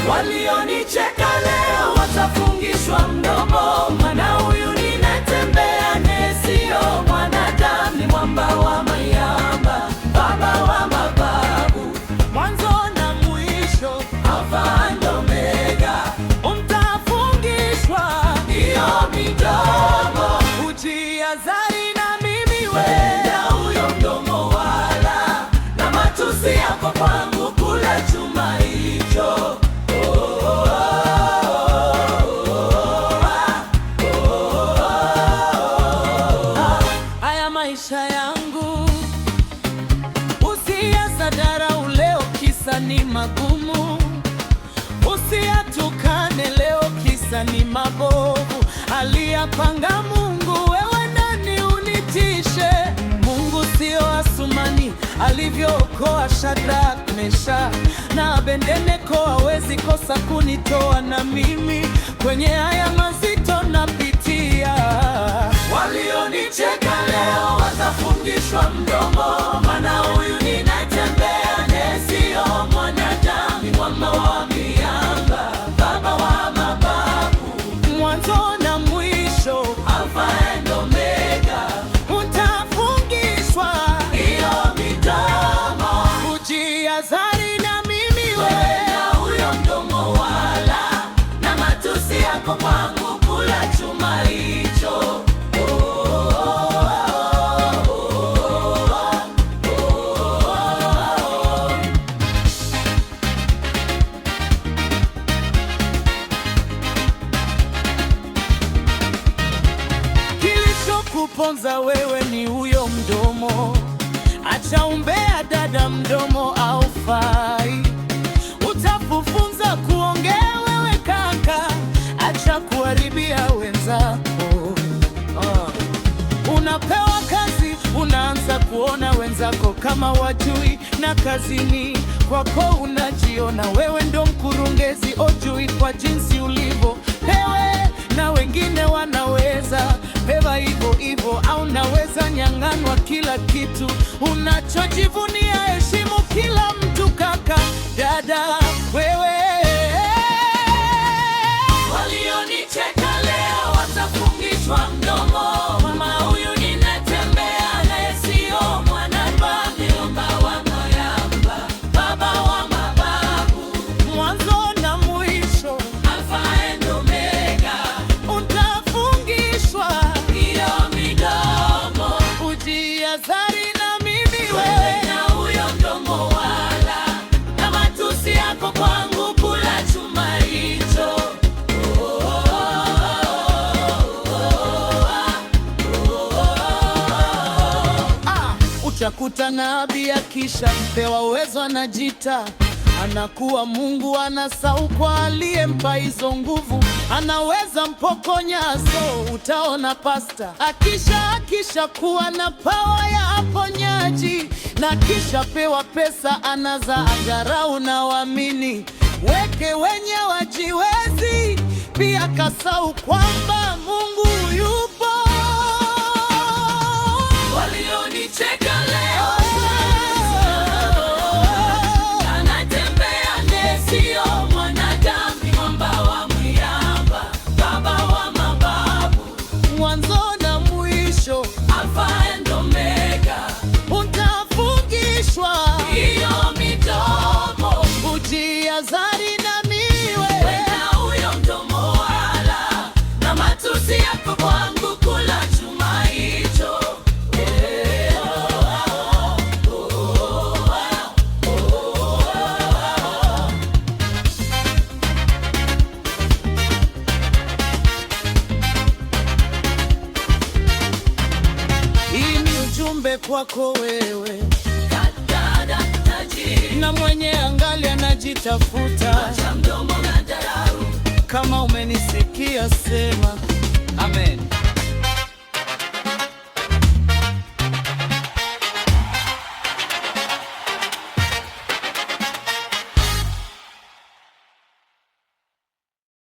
Walionicheka leo watafungishwa mdomo, maana huyu ninatembea naye sio mwanadamu, ni mwamba wa miamba, baba wa mababu, mwanzo na mwisho, Alfa na Omega. Mtafungishwa hiyo midomo, ujihadhari na mimi wenda huyo mdomo, wala na matusi yako kwangu kula chuma hicho. Maisha yangu usiyasadharau leo, kisa ni magumu. Usiyatukane leo, kisa ni mabovu. Aliyapanga Mungu, wewe nani unitishe? Mungu sio Asumani alivyookoa Shadraka, Meshaki na Abednego, hawezi kosa kunitoa na mimi kwenye haya mazito napitia. Walionicheka leo watafungishwa mdomo, maana huyu ninatembea naye sio mwanadamu, ni mwamba wa miamba, baba wa mababu, mwanzo na mwisho, Alfa na Omega. Mtafungishwa hiyo midomo, ujihadhari na mimi wena huyo mdomo, wala na matusi yako kwangu kula chuma hicho. Kuponza wewe ni huyo mdomo, acha umbea dada, mdomo haufai. Utafufunza kuongea wewe kaka, acha kuharibia wenzako. Unapewa kazi, unaanza kuona wenzako kama wajui, na kazini kwako unajiona wewe ndo mkurugenzi. Ojui kwa jinsi ulivyo pewe na wengine wanaweza pewa hivyo hivyo, au naweza nyang'anwa kila kitu unachojivunia. Heshimu kila mtu kaka, dada, wewe. Walionicheka leo watafungishwa mdomo, mama huyu ninatembea naye sio mwanadamu, ni mwamba wa miamba, baba wa mababu, mwanzo na mwisho, Alfa na Omega. Utafungishwa hiyo midomo, ujihadhari na mimi wewe na huyo mdomo, wala na matusi yako kwangu kula chuma hicho. Utakuta nabii akisha mpewa uwezo anajita anakuwa Mungu, anasahau kwa aliyempa hizo nguvu, anaweza mpokonya. So utaona pasta akisha kuwa na pawa ya aponyaji, na kisha pewa pesa anaza agarau na waamini weke wenye wajiwezi, pia kasahau kwamba Mungu yupo. Walionicheka leo anatembea naye sio mwanadamu, ni mwamba wa miamba, baba wa mababu, mwanzo na mwisho, Alfa na Omega. Utafungishwa hiyo midomo, ujihadhari na mimi wena huyo mdomo, wala na matusi yako kwangu kula chuma hicho. Kwako wewe dada tajiri, na mwenye angali anajitafuta, acha mdomo na dharau. Kama umenisikia sema amen.